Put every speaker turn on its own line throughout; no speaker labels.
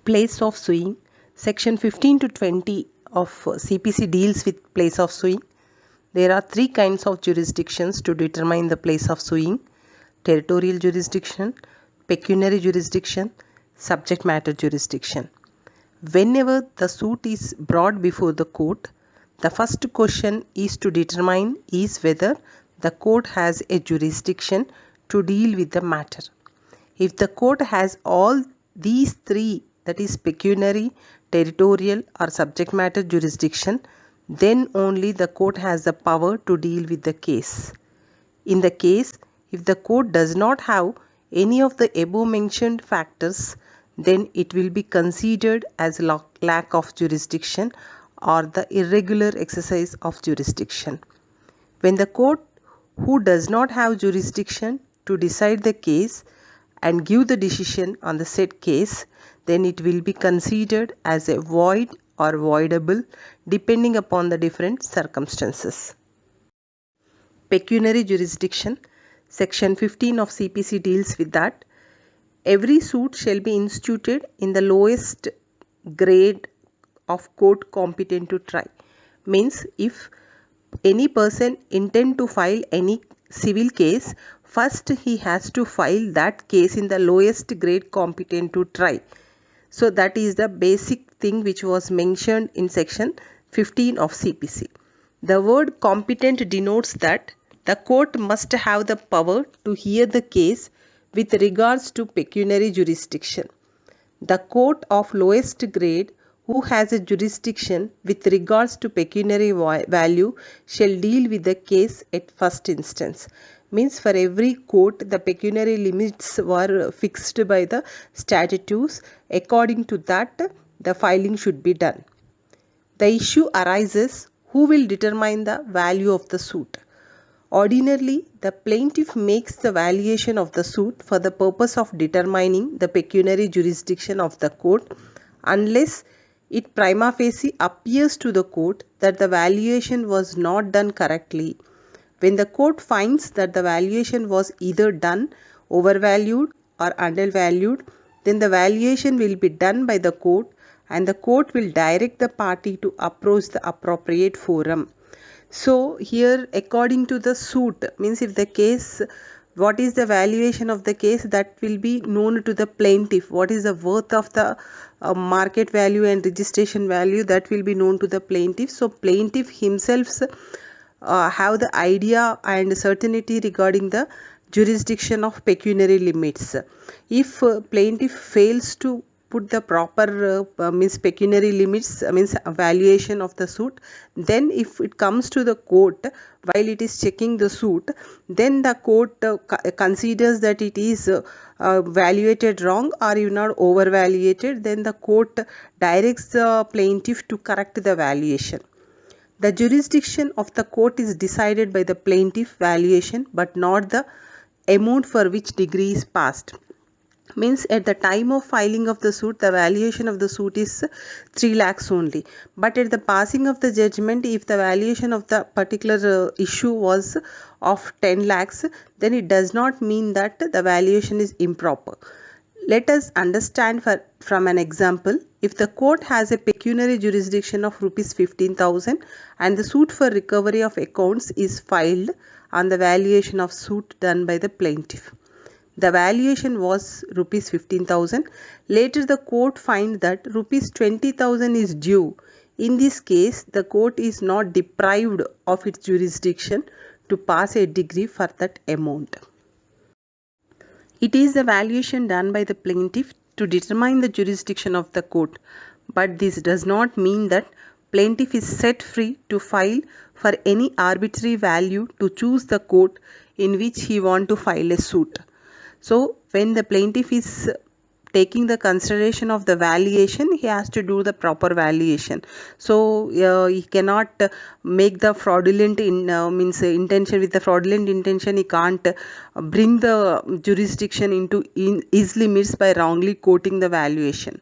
Place of suing. Section 15 to 20 of CPC deals with place of suing. There are three kinds of jurisdictions to determine the place of suing: territorial jurisdiction, pecuniary jurisdiction, subject matter jurisdiction. Whenever the suit is brought before the court, the first question is to determine is whether the court has a jurisdiction to deal with the matter. If the court has all these three, that is pecuniary, territorial or subject matter jurisdiction, then only the court has the power to deal with the case. In the case, if the court does not have any of the above mentioned factors, then it will be considered as lack of jurisdiction or the irregular exercise of jurisdiction. When the court who does not have jurisdiction to decide the case and give the decision on the said case, then it will be considered as a void or voidable depending upon the different circumstances. Pecuniary jurisdiction. Section 15 of CPC deals with that. Every suit shall be instituted in the lowest grade of court competent to try. Means if any person intend to file any civil case, first he has to file that case in the lowest grade competent to try. So that is the basic thing which was mentioned in section 15 of CPC. The word competent denotes that the court must have the power to hear the case with regards to pecuniary jurisdiction. The court of lowest grade who has a jurisdiction with regards to pecuniary value shall deal with the case at first instance. Means for every court the pecuniary limits were fixed by the statutes. According to that, the filing should be done. The issue arises, who will determine the value of the suit? Ordinarily, the plaintiff makes the valuation of the suit for the purpose of determining the pecuniary jurisdiction of the court, unless it prima facie appears to the court that the valuation was not done correctly. When the court finds that the valuation was either done overvalued or undervalued, then the valuation will be done by the court and the court will direct the party to approach the appropriate forum. So here according to the suit, means if the case, what is the valuation of the case, that will be known to the plaintiff. What is the worth of the market value and registration value, that will be known to the plaintiff. So plaintiff himself have the idea and certainty regarding the jurisdiction of pecuniary limits. If plaintiff fails to put the proper means pecuniary limits, means valuation of the suit, then if it comes to the court while it is checking the suit, then the court considers that it is valuated wrong or even not overvaluated, then the court directs the plaintiff to correct the valuation. The jurisdiction of the court is decided by the plaintiff valuation but not the amount for which degree is passed. Means at the time of filing of the suit, the valuation of the suit is 3 lakhs only. But at the passing of the judgment, if the valuation of the particular issue was of 10 lakhs, then it does not mean that the valuation is improper. Let us understand from an example. If the court has a pecuniary jurisdiction of rupees 15,000 and the suit for recovery of accounts is filed on the valuation of suit done by the plaintiff. The valuation was rupees 15,000. Later the court finds that rupees 20,000 is due. In this case, the court is not deprived of its jurisdiction to pass a decree for that amount. It is the valuation done by the plaintiff to determine the jurisdiction of the court, but this does not mean that plaintiff is set free to file for any arbitrary value to choose the court in which he want to file a suit. So when the plaintiff is taking the consideration of the valuation, he has to do the proper valuation. So he cannot make the fraudulent intention. With the fraudulent intention, he can't bring the jurisdiction into his limits by wrongly quoting the valuation.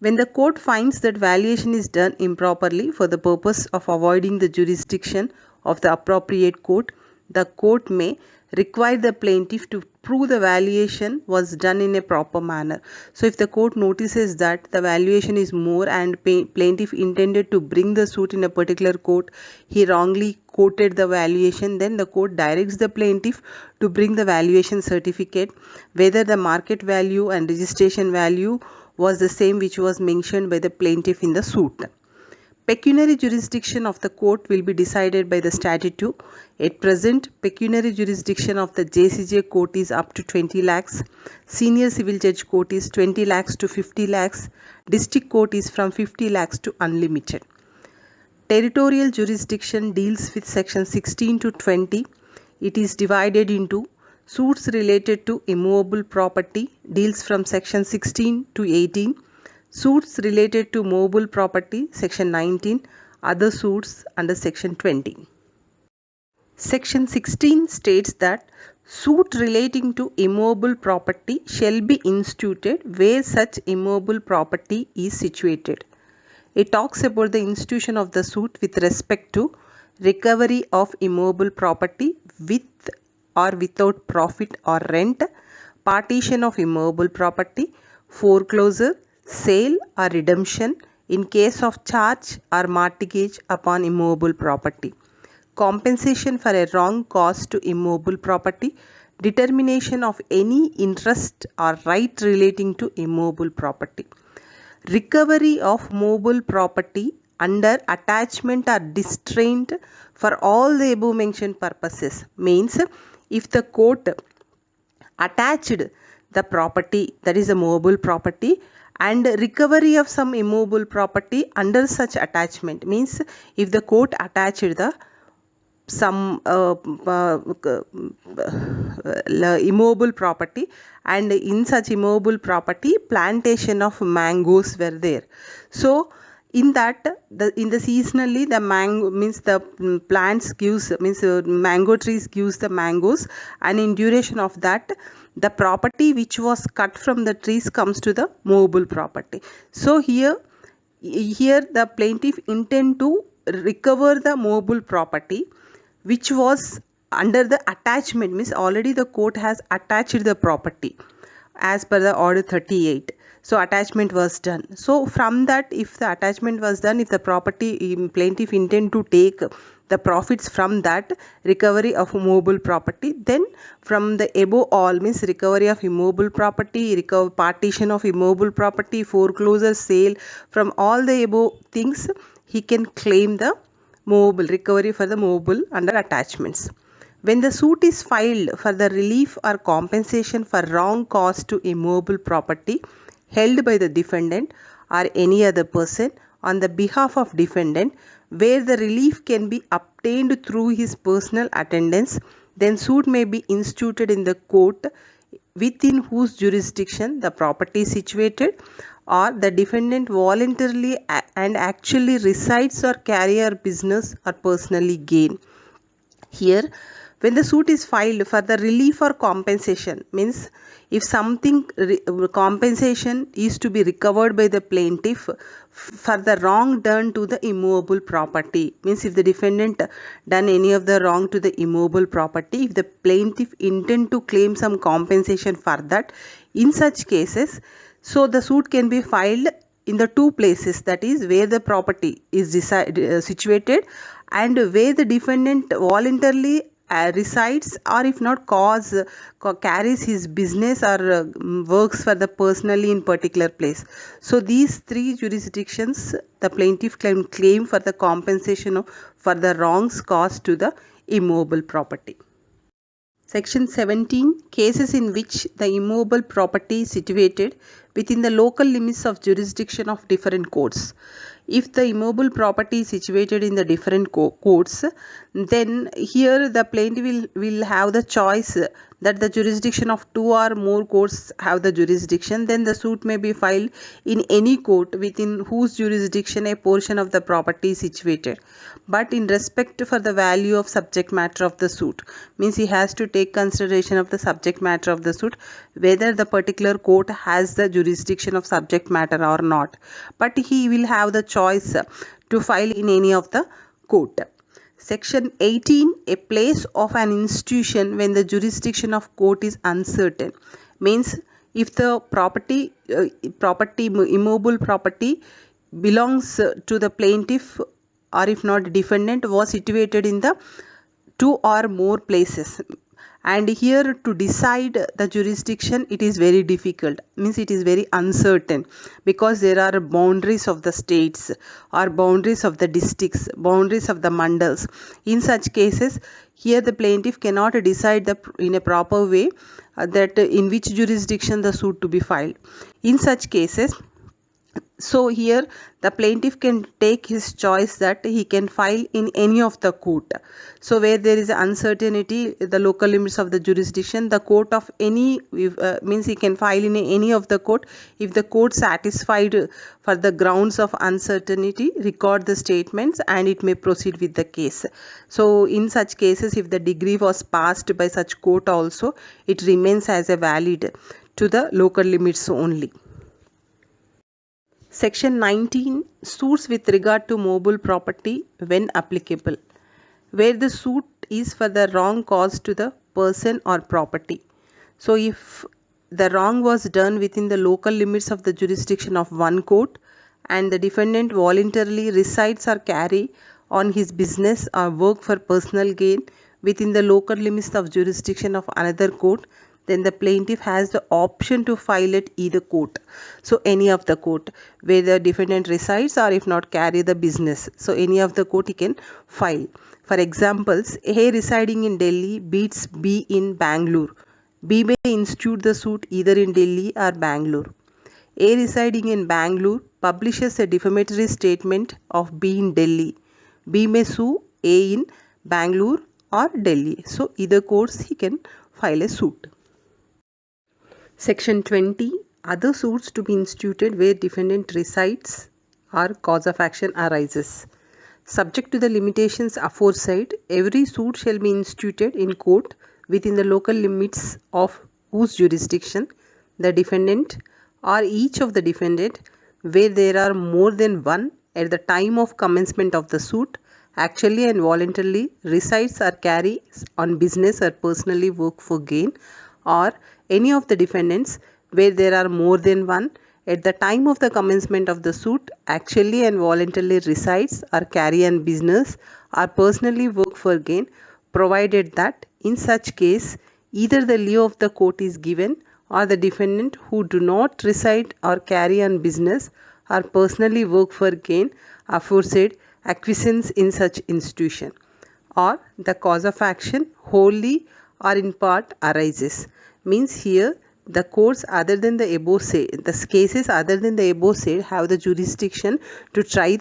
When the court finds that valuation is done improperly for the purpose of avoiding the jurisdiction of the appropriate court, the court may require the plaintiff to prove the valuation was done in a proper manner. So if the court notices that the valuation is more and plaintiff intended to bring the suit in a particular court, he wrongly quoted the valuation, then the court directs the plaintiff to bring the valuation certificate whether the market value and registration value was the same which was mentioned by the plaintiff in the suit. Pecuniary jurisdiction of the court will be decided by the statute. At present, pecuniary jurisdiction of the JCJ court is up to 20 lakhs. Senior civil judge court is 20 lakhs to 50 lakhs. District court is from 50 lakhs to unlimited. Territorial jurisdiction deals with section 16 to 20. It is divided into suits related to immovable property, deals from section 16 to 18. Suits related to movable property, section 19, other suits under section 20. Section 16 states that suit relating to immovable property shall be instituted where such immovable property is situated. It talks about the institution of the suit with respect to recovery of immovable property with or without profit or rent, partition of immovable property, foreclosure, sale or redemption in case of charge or mortgage upon immovable property, compensation for a wrong caused to immovable property, determination of any interest or right relating to immovable property, recovery of movable property under attachment or distraint for all the above mentioned purposes. Means if the court attached the property, that is a movable property, and recovery of some immovable property under such attachment, means if the court attached the some immovable property, and in such immovable property plantation of mangoes were there. So in that in the seasonally the mango means the plants gives means mango trees gives the mangoes, and in duration of that the property which was cut from the trees comes to the movable property. So here the plaintiff intend to recover the movable property which was under the attachment, means already the court has attached the property as per the order 38. So attachment was done. So from that, if the attachment was done, if the property plaintiff intend to take the profits from that recovery of movable property, then from the above all, means recovery of immovable property, partition of immovable property, foreclosure, sale, from all the above things he can claim the movable recovery for the movable under attachments. When the suit is filed for the relief or compensation for wrong caused to immovable property held by the defendant or any other person on the behalf of defendant, where the relief can be obtained through his personal attendance, then suit may be instituted in the court within whose jurisdiction the property is situated, or the defendant voluntarily and actually resides or carry out business or personally gain. Here, when the suit is filed for the relief or compensation, means if something compensation is to be recovered by the plaintiff for the wrong done to the immovable property, means if the defendant done any of the wrong to the immovable property, if the plaintiff intend to claim some compensation for that, in such cases, so the suit can be filed in the two places, that is where the property is situated and where the defendant voluntarily resides, or if not carries his business or works for the personally in particular place. So these three jurisdictions the plaintiff can claim for the compensation for the wrongs caused to the immovable property. Section 17. Cases in which the immovable property is situated within the local limits of jurisdiction of different courts. If the immovable property is situated in the different courts, then here the plaintiff will have the choice that the jurisdiction of two or more courts have the jurisdiction. Then the suit may be filed in any court within whose jurisdiction a portion of the property is situated. But in respect for the value of subject matter of the suit, means he has to take consideration of the subject matter of the suit, whether the particular court has the jurisdiction of subject matter or not. But he will have the choice to file in any of the court. Section 18, a place of an institution when the jurisdiction of court is uncertain. Means if the immobile property belongs to the plaintiff or if not defendant was situated in the two or more places, and here to decide the jurisdiction it is very difficult, means it is very uncertain, because there are boundaries of the states or boundaries of the districts, boundaries of the mandals. In such cases, here the plaintiff cannot decide in a proper way that in which jurisdiction the suit to be filed. In such cases, so here the plaintiff can take his choice that he can file in any of the court. So where there is uncertainty, the local limits of the jurisdiction, the court of any means he can file in any of the court. If the court satisfied for the grounds of uncertainty, record the statements and it may proceed with the case. So in such cases, if the degree was passed by such court also, it remains as a valid to the local limits only. Section 19, suits with regard to mobile property when applicable, where the suit is for the wrong caused to the person or property. So if the wrong was done within the local limits of the jurisdiction of one court and the defendant voluntarily resides or carry on his business or work for personal gain within the local limits of jurisdiction of another court, then the plaintiff has the option to file at either court. So any of the court where the defendant resides or if not carry the business. So any of the court he can file. For examples, A residing in Delhi beats B in Bangalore. B may institute the suit either in Delhi or Bangalore. A residing in Bangalore publishes a defamatory statement of B in Delhi. B may sue A in Bangalore or Delhi. So either courts he can file a suit. Section 20, other suits to be instituted where defendant resides or cause of action arises. Subject to the limitations aforesaid, every suit shall be instituted in court within the local limits of whose jurisdiction the defendant or each of the defendant, where there are more than one at the time of commencement of the suit, actually and voluntarily resides or carries on business or personally work for gain, or any of the defendants where there are more than one at the time of the commencement of the suit actually and voluntarily resides or carry on business or personally work for gain, provided that in such case either the leave of the court is given or the defendant who do not reside or carry on business or personally work for gain aforesaid acquiescence in such institution, or the cause of action wholly or in part arises. Means here the courts other than the above said, the cases other than the above said have the jurisdiction to try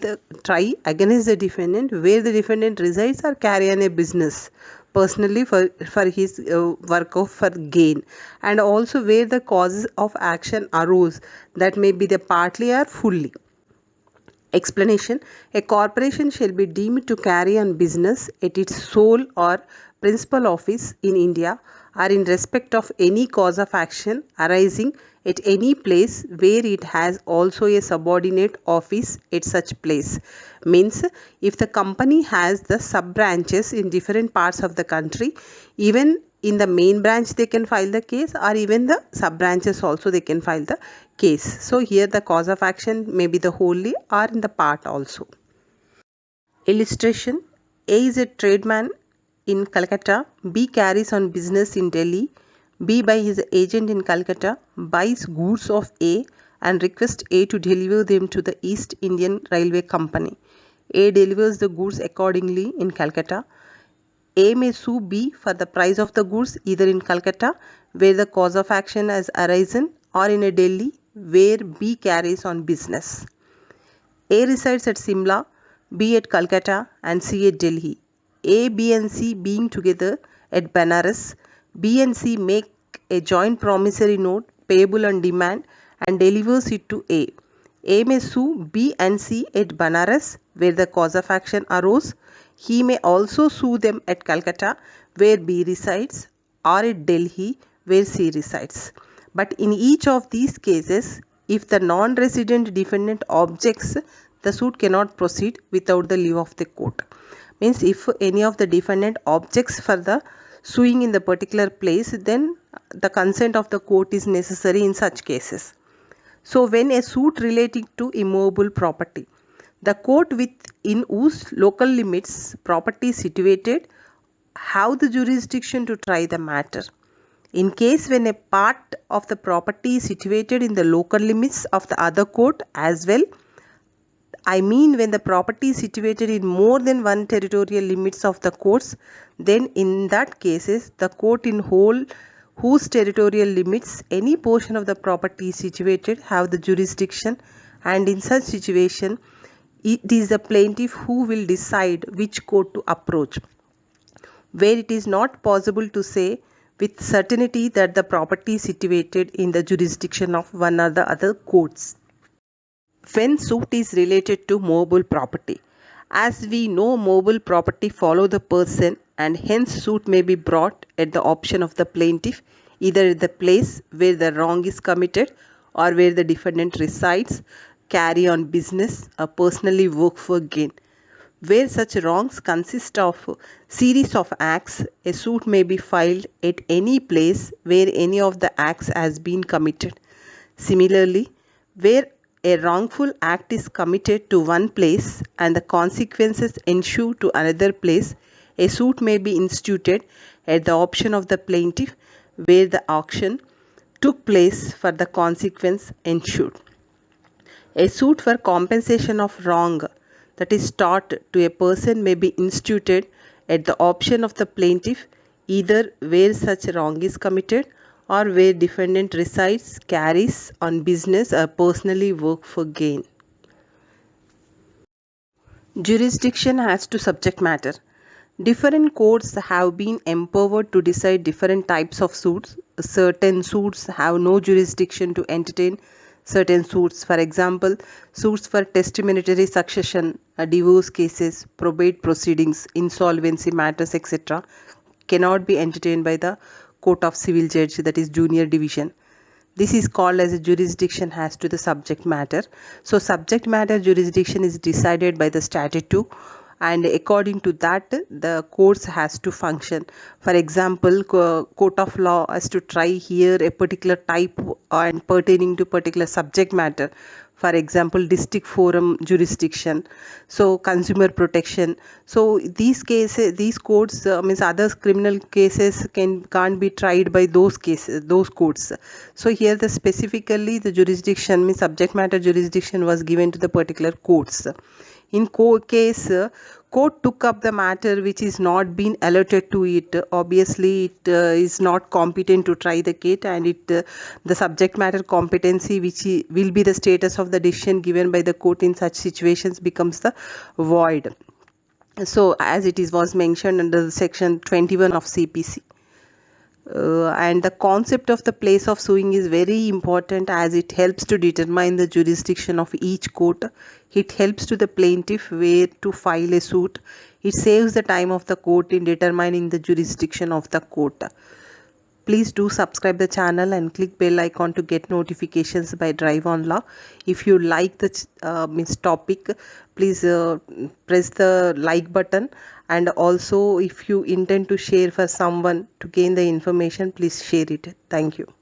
against the defendant where the defendant resides or carry on a business personally for his work of for gain, and also where the causes of action arose, that may be the partly or fully. Explanation: a corporation shall be deemed to carry on business at its sole or principal office in India or in respect of any cause of action arising at any place where it has also a subordinate office at such place. Means if the company has the sub branches in different parts of the country, even in the main branch they can file the case, or even the sub branches also they can file the case. So here the cause of action may be the wholly or in the part also. Illustration: A is a tradesman in Calcutta. B carries on business in Delhi. B, by his agent in Calcutta, buys goods of A and requests A to deliver them to the East Indian Railway Company. A delivers the goods accordingly in Calcutta. A may sue B for the price of the goods either in Calcutta, where the cause of action has arisen, or in Delhi, where B carries on business. A resides at Simla, B at Calcutta, and C at Delhi. A, B and C being together at Banaras, B and C make a joint promissory note payable on demand and delivers it to A. A may sue B and C at Banaras, where the cause of action arose. He may also sue them at Calcutta, where B resides, or at Delhi, where C resides. But in each of these cases, if the non-resident defendant objects, the suit cannot proceed without the leave of the court. Means if any of the defendant objects for the suing in the particular place, then the consent of the court is necessary in such cases. So when a suit relating to immovable property, the court within whose local limits property is situated have the jurisdiction to try the matter. In case when a part of the property is situated in the local limits of the other court as well, I mean when the property is situated in more than one territorial limits of the courts, then in that cases the court in whole whose territorial limits any portion of the property is situated have the jurisdiction, and in such situation it is the plaintiff who will decide which court to approach. Where it is not possible to say with certainty that the property is situated in the jurisdiction of one or the other courts. When suit is related to movable property, as we know, movable property follow the person, and hence suit may be brought at the option of the plaintiff, either at the place where the wrong is committed or where the defendant resides, carry on business, or personally work for gain. Where such wrongs consist of series of acts, a suit may be filed at any place where any of the acts has been committed. Similarly, where a wrongful act is committed to one place and the consequences ensue to another place, a suit may be instituted at the option of the plaintiff where the action took place for the consequence ensued. A suit for compensation of wrong that is taught to a person may be instituted at the option of the plaintiff either where such wrong is committed or where defendant resides, carries on business, or personally work for gain. Jurisdiction as to subject matter. Different courts have been empowered to decide different types of suits. Certain suits have no jurisdiction to entertain certain suits. For example, suits for testamentary succession, divorce cases, probate proceedings, insolvency matters, etc. cannot be entertained by the Court of Civil Judge, that is junior division. This is called as a jurisdiction as to the subject matter. So subject matter jurisdiction is decided by the statute, and according to that the courts has to function. For example, court of law has to try here a particular type and pertaining to particular subject matter. For example, district forum jurisdiction, so consumer protection. So these cases, these courts means other criminal cases can't be tried by those courts. So here the specifically the jurisdiction means subject matter jurisdiction was given to the particular courts. In case court took up the matter which is not been allotted to it, obviously it is not competent to try the case, and it the subject matter competency which will be the status of the decision given by the court in such situations becomes the void. So as it was mentioned under section 21 of CPC. And the concept of the place of suing is very important as it helps to determine the jurisdiction of each court. It helps to the plaintiff where to file a suit. It saves the time of the court in determining the jurisdiction of the court. Please do subscribe the channel and click bell icon to get notifications by Drive on Law. If you like the topic, please press the like button, and also if you intend to share for someone to gain the information, please share it. Thank you.